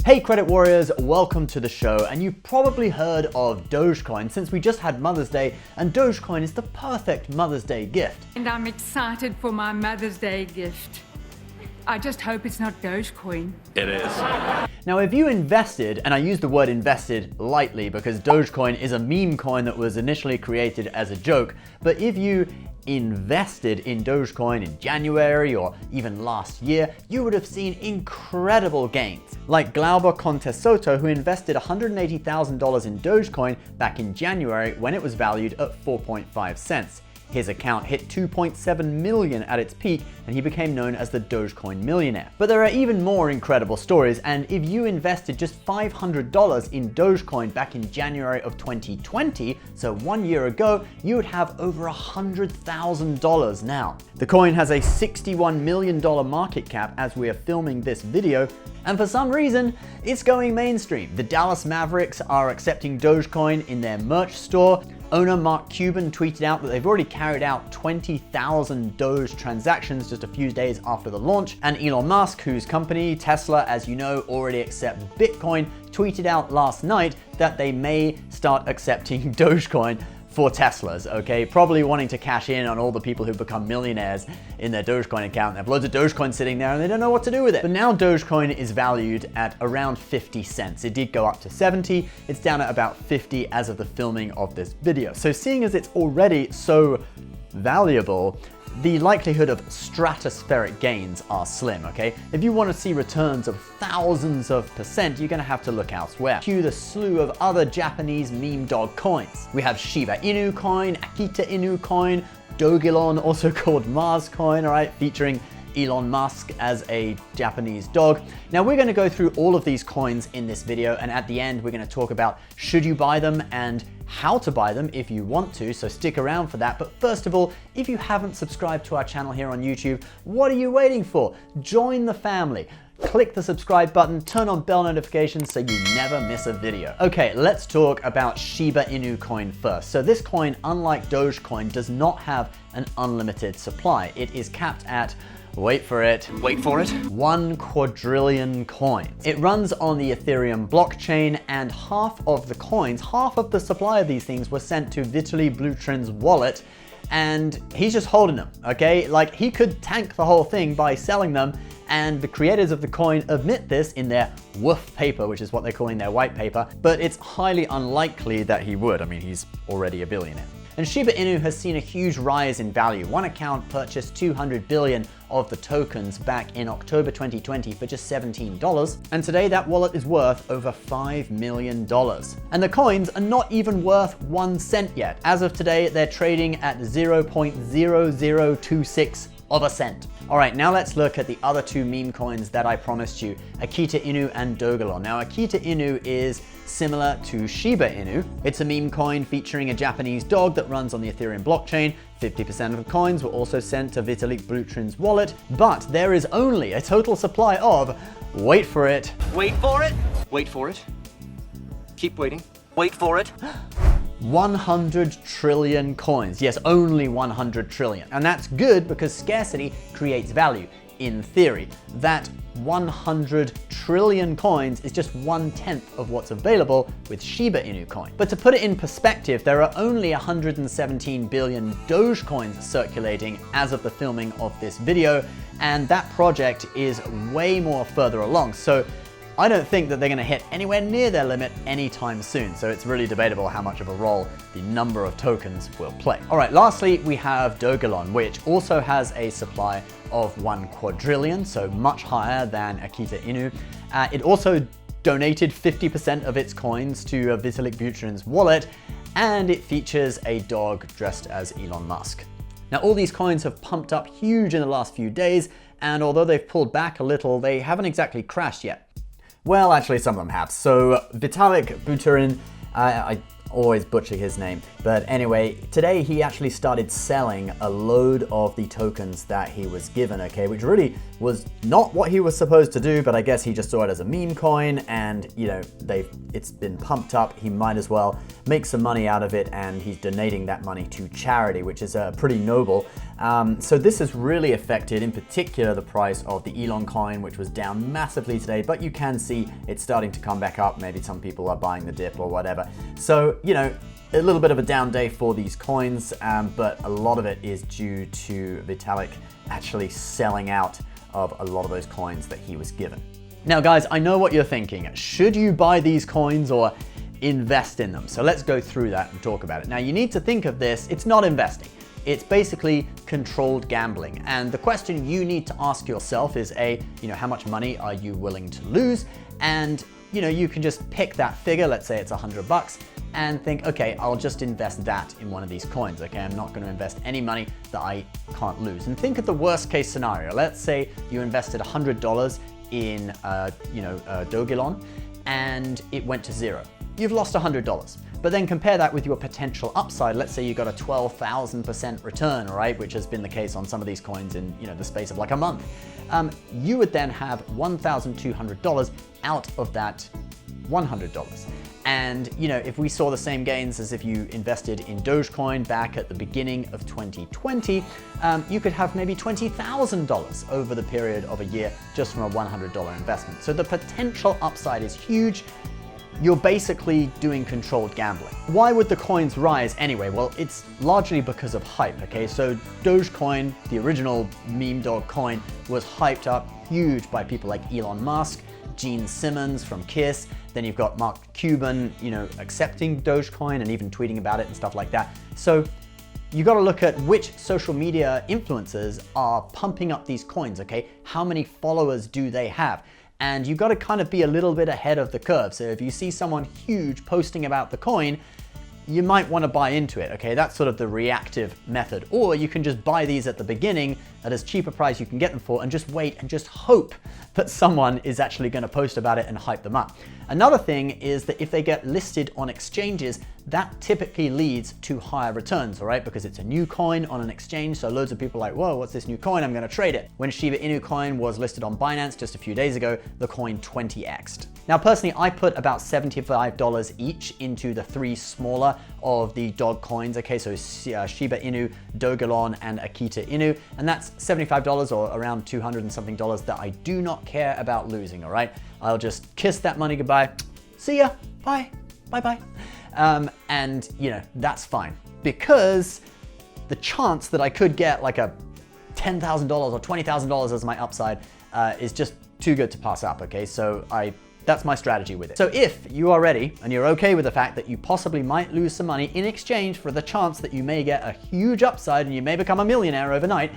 Hey credit warriors, welcome to the show. And you've probably heard of Dogecoin since we just had Mother's Day, and Dogecoin is the perfect Mother's Day gift. And I'm excited for my Mother's Day gift. I just hope it's not Dogecoin. It is. Now, if you invested, and I use the word invested lightly because Dogecoin is a meme coin that was initially created as a joke, but if you invested in Dogecoin in January or even last year, you would have seen incredible gains. Like Glauber Contessoto, who invested $180,000 in Dogecoin back in January when it was valued at 4.5 cents. His account hit 2.7 million at its peak, and he became known as the Dogecoin Millionaire. But there are even more incredible stories, and if you invested just $500 in Dogecoin back in January of 2020, so 1 year ago, you would have over $100,000 now. The coin has a $61 million market cap as we are filming this video, and for some reason, it's going mainstream. The Dallas Mavericks are accepting Dogecoin in their merch store. Owner Mark Cuban tweeted out that they've already carried out 20,000 Doge transactions just a few days after the launch. And Elon Musk, whose company, Tesla, as you know, already accept Bitcoin, tweeted out last night that they may start accepting Dogecoin for Teslas, okay? Probably wanting to cash in on all the people who become millionaires in their Dogecoin account. They have loads of Dogecoin sitting there and they don't know what to do with it. But now Dogecoin is valued at around 50 cents. It did go up to 70. It's down at about 50 as of the filming of this video. So seeing as it's already so valuable, the likelihood of stratospheric gains are slim, okay? If you want to see returns of thousands of percent, you're going to have to look elsewhere. Cue the slew of other Japanese meme dog coins. We have Shiba Inu coin, Akita Inu coin, Dogelon, also called Mars coin, all right, featuring Elon Musk as a Japanese dog. Now we're going to go through all of these coins in this video, and at the end we're going to talk about should you buy them and how to buy them if you want to, so stick around for that. But first of all, if you haven't subscribed to our channel here on YouTube, what are you waiting for? Join the family. Click the subscribe button, turn on bell notifications so you never miss a video. Okay, let's talk about Shiba Inu coin first. So this coin, unlike Dogecoin, does not have an unlimited supply. It is capped at, wait for it, 1 quadrillion coins. It runs on the Ethereum blockchain, and half of the coins, half of the supply of these things were sent to Vitaly Buterin's wallet, and he's just holding them, okay? Like, he could tank the whole thing by selling them, and the creators of the coin admit this in their woof paper, which is what they're calling their white paper, but it's highly unlikely that he would. I mean, he's already a billionaire. And Shiba Inu has seen a huge rise in value. One account purchased 200 billion of the tokens back in October 2020 for just $17. And today that wallet is worth over $5 million. And the coins are not even worth 1 cent yet. As of today, they're trading at 0.0026 of a cent. All right, now let's look at the other two meme coins that I promised you, Akita Inu and Dogalon. Now, Akita Inu is similar to Shiba Inu. It's a meme coin featuring a Japanese dog that runs on the Ethereum blockchain. 50% of the coins were also sent to Vitalik Buterin's wallet, but there is only a total supply of, wait for it. Wait for it. Wait for it. Keep waiting. Wait for it. 100 trillion coins. Yes, only 100 trillion. And that's good because scarcity creates value. In theory, that 100 trillion coins is just 1/10 of what's available with Shiba Inu coin. But to put it in perspective, there are only 117 billion Dogecoins circulating as of the filming of this video, and that project is way more further along. So I don't think that they're going to hit anywhere near their limit anytime soon, so it's really debatable how much of a role the number of tokens will play. All right, lastly, we have Dogelon, which also has a supply of 1 quadrillion, so much higher than Akita Inu. It also donated 50% of its coins to Vitalik Buterin's wallet, and it features a dog dressed as Elon Musk. Now, all these coins have pumped up huge in the last few days, and although they've pulled back a little, they haven't exactly crashed yet. Well, actually, some of them have. So Vitalik Buterin, I Always butcher his name. But anyway, today he actually started selling a load of the tokens that he was given, okay, which really was not what he was supposed to do, but I guess he just saw it as a meme coin, and you know, it's been pumped up. He might as well make some money out of it, and he's donating that money to charity, which is pretty noble. So this has really affected, in particular, the price of the Elon coin, which was down massively today, but you can see it's starting to come back up. Maybe some people are buying the dip or whatever. So, you know, a little bit of a down day for these coins, but a lot of it is due to Vitalik actually selling out of a lot of those coins that he was given. Now, guys, I know what you're thinking. Should you buy these coins or invest in them? So let's go through that and talk about it. Now, you need to think of this, it's not investing. It's basically controlled gambling. And the question you need to ask yourself is how much money are you willing to lose? And you can just pick that figure, let's say it's $100, and think, okay, I'll just invest that in one of these coins, okay? I'm not gonna invest any money that I can't lose. And think of the worst case scenario. Let's say you invested $100 in Dogelon and it went to zero. You've lost $100. But then compare that with your potential upside. Let's say you got a 12,000% return, all right, which has been the case on some of these coins in the space of like a month. You would then have $1,200 out of that $100. And if we saw the same gains as if you invested in Dogecoin back at the beginning of 2020, you could have maybe $20,000 over the period of a year just from a $100 investment. So the potential upside is huge. You're basically doing controlled gambling. Why would the coins rise anyway? Well, it's largely because of hype, okay? So Dogecoin, the original meme dog coin, was hyped up huge by people like Elon Musk, Gene Simmons from Kiss. Then you've got Mark Cuban, accepting Dogecoin and even tweeting about it and stuff like that. So you got to look at which social media influencers are pumping up these coins, okay? How many followers do they have? And you've got to kind of be a little bit ahead of the curve. So if you see someone huge posting about the coin, you might want to buy into it, okay? That's sort of the reactive method. Or you can just buy these at the beginning at as cheap a price you can get them for and just wait and just hope that someone is actually going to post about it and hype them up. Another thing is that if they get listed on exchanges, that typically leads to higher returns, all right? Because it's a new coin on an exchange, so loads of people are like, whoa, what's this new coin? I'm gonna trade it. When Shiba Inu coin was listed on Binance just a few days ago, the coin 20x'd. Now, personally, I put about $75 each into the three smaller of the dog coins, okay? So Shiba Inu, Dogelon, and Akita Inu, and that's $75 or around $200 and something that I do not care about losing, all right? I'll just kiss that money goodbye. See ya, bye, bye-bye. And that's fine, because the chance that I could get like a $10,000 or $20,000 as my upside is just too good to pass up, okay? So that's my strategy with it. So if you are ready and you're okay with the fact that you possibly might lose some money in exchange for the chance that you may get a huge upside and you may become a millionaire overnight,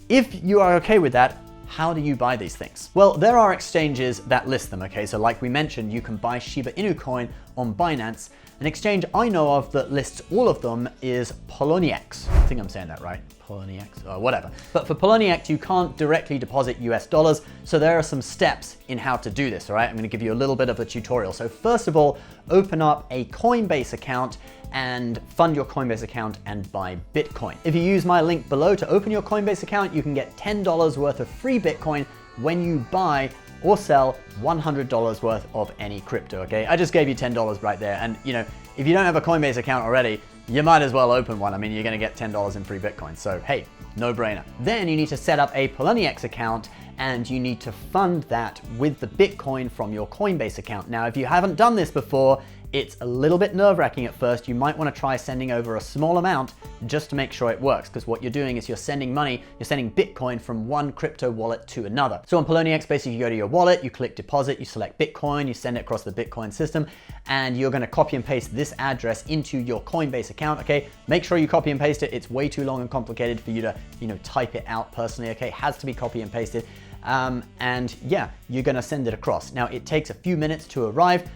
if you are okay with that, how do you buy these things? Well, there are exchanges that list them, okay? So like we mentioned, you can buy Shiba Inu coin on Binance. An exchange I know of that lists all of them is Poloniex. I think I'm saying that right. Poloniex, or whatever. But for Poloniex, you can't directly deposit US dollars, so there are some steps in how to do this, all right? I'm gonna give you a little bit of a tutorial. So first of all, open up a Coinbase account and fund your Coinbase account and buy Bitcoin. If you use my link below to open your Coinbase account, you can get $10 worth of free Bitcoin when you buy or sell $100 worth of any crypto, okay? I just gave you $10 right there. And if you don't have a Coinbase account already, you might as well open one. I mean, you're gonna get $10 in free Bitcoin. So hey, no brainer. Then you need to set up a Poloniex account and you need to fund that with the Bitcoin from your Coinbase account. Now, if you haven't done this before, it's a little bit nerve-wracking at first. You might want to try sending over a small amount just to make sure it works, because what you're doing is you're sending money, you're sending Bitcoin from one crypto wallet to another. So on Poloniex, basically you go to your wallet, you click deposit, you select Bitcoin, you send it across the Bitcoin system, and you're going to copy and paste this address into your Coinbase account, okay? Make sure you copy and paste it. It's way too long and complicated for you to, type it out personally, okay? It has to be copy and pasted. And yeah, you're going to send it across. Now, it takes a few minutes to arrive.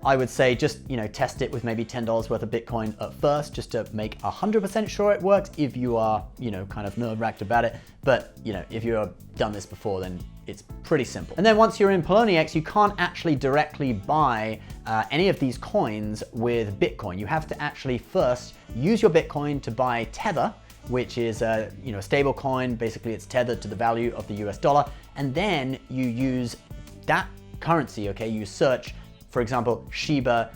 I would say just, test it with maybe $10 worth of Bitcoin at first, just to make 100% sure it works if you are, kind of nerve-wracked about it. But, if you've done this before, then it's pretty simple. And then once you're in Poloniex, you can't actually directly buy any of these coins with Bitcoin. You have to actually first use your Bitcoin to buy Tether, which is a stable coin. Basically, it's tethered to the value of the US dollar, and then you use that currency. Okay, you search, for example, Shiba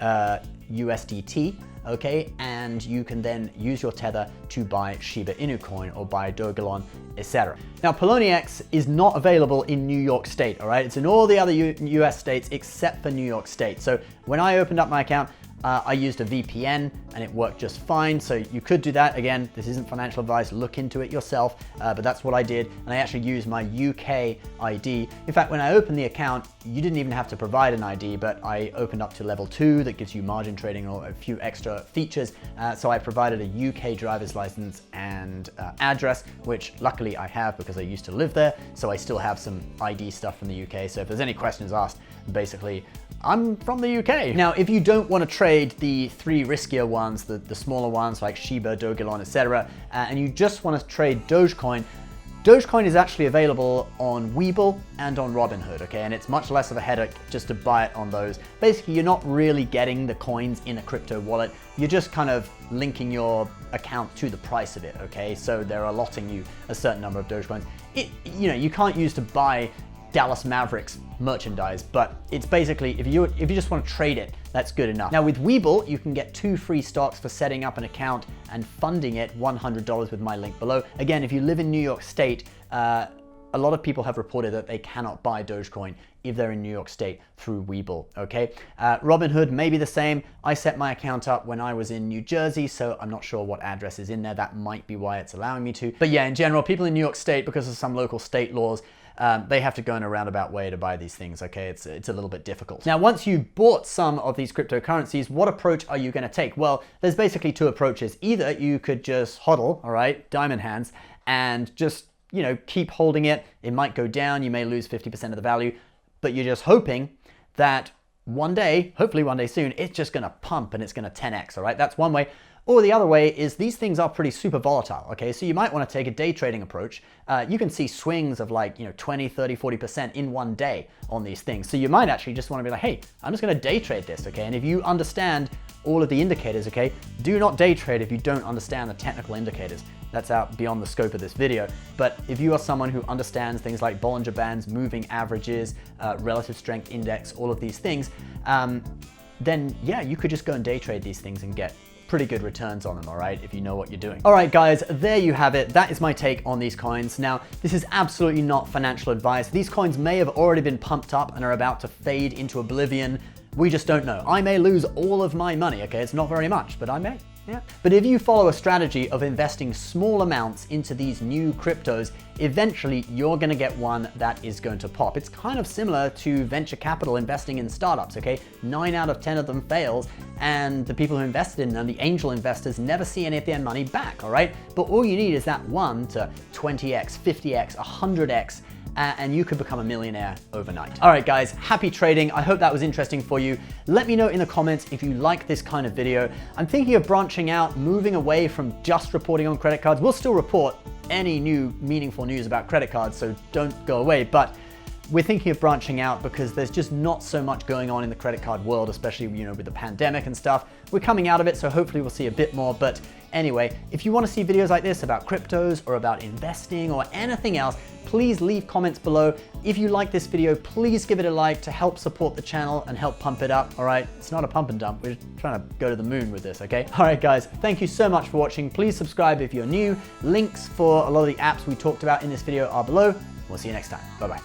USDT. Okay, and you can then use your Tether to buy Shiba Inu coin or buy Dogelon, etc. Now, Poloniex is not available in New York State, all right? It's in all the other US states except for New York State. So when I opened up my account, I used a VPN and it worked just fine. So you could do that. Again, this isn't financial advice, look into it yourself, but that's what I did. And I actually used my UK ID. In fact, when I opened the account, you didn't even have to provide an ID, but I opened up to level 2 that gives you margin trading or a few extra features. So I provided a UK driver's license and address, which luckily I have because I used to live there. So I still have some ID stuff from the UK. So if there's any questions asked, basically, I'm from the UK. Now, if you don't want to trade the 3 riskier ones, the smaller ones like Shiba, Dogelon, etc., and you just want to trade Dogecoin, Dogecoin is actually available on Webull and on Robinhood, okay? And it's much less of a headache just to buy it on those. Basically, you're not really getting the coins in a crypto wallet. You're just kind of linking your account to the price of it, okay? So they're allotting you a certain number of Dogecoins. You can't use to buy Dallas Mavericks merchandise, but it's basically, if you just want to trade it, that's good enough. Now with Webull, you can get 2 free stocks for setting up an account and funding it, $100 with my link below. Again, if you live in New York State, a lot of people have reported that they cannot buy Dogecoin if they're in New York State through Webull, okay? Robinhood may be the same. I set my account up when I was in New Jersey, so I'm not sure what address is in there. That might be why it's allowing me to. But yeah, in general, people in New York State, because of some local state laws, they have to go in a roundabout way to buy these things, okay? It's a little bit difficult. Now, once you've bought some of these cryptocurrencies, what approach are you gonna take? Well, there's basically 2 approaches. Either you could just hodl, all right, diamond hands, and just, keep holding it. It might go down, you may lose 50% of the value, but you're just hoping that one day, hopefully one day soon, it's just gonna pump and it's gonna 10x, all right? That's one way. Or the other way is these things are pretty super volatile, okay? So you might want to take a day trading approach. You can see swings of like, 20, 30, 40% in one day on these things. So you might actually just want to be like, hey, I'm just going to day trade this, okay? And if you understand all of the indicators, okay, do not day trade if you don't understand the technical indicators. That's out beyond the scope of this video. But if you are someone who understands things like Bollinger Bands, moving averages, relative strength index, all of these things, then yeah, you could just go and day trade these things and get pretty good returns on them, all right, if you know what you're doing. All right, guys, there you have it. That is my take on these coins. Now, this is absolutely not financial advice. These coins may have already been pumped up and are about to fade into oblivion. We just don't know. I may lose all of my money, okay? It's not very much, but I may. Yeah. But if you follow a strategy of investing small amounts into these new cryptos, eventually you're going to get one that is going to pop. It's kind of similar to venture capital investing in startups, okay? 9 out of 10 of them fails, and the people who invested in them, the angel investors, never see any of their money back, all right? But all you need is that 1 to 20x, 50x, 100x, and you could become a millionaire overnight. All right, guys, happy trading. I hope that was interesting for you. Let me know in the comments if you like this kind of video. I'm thinking of branching out, moving away from just reporting on credit cards. We'll still report any new meaningful news about credit cards, so don't go away. But we're thinking of branching out because there's just not so much going on in the credit card world, especially with the pandemic and stuff. We're coming out of it, so hopefully we'll see a bit more. But anyway, if you want to see videos like this about cryptos or about investing or anything else, please leave comments below. If you like this video, please give it a like to help support the channel and help pump it up, all right? It's not a pump and dump. We're trying to go to the moon with this, okay? All right, guys, thank you so much for watching. Please subscribe if you're new. Links for a lot of the apps we talked about in this video are below. We'll see you next time. Bye-bye.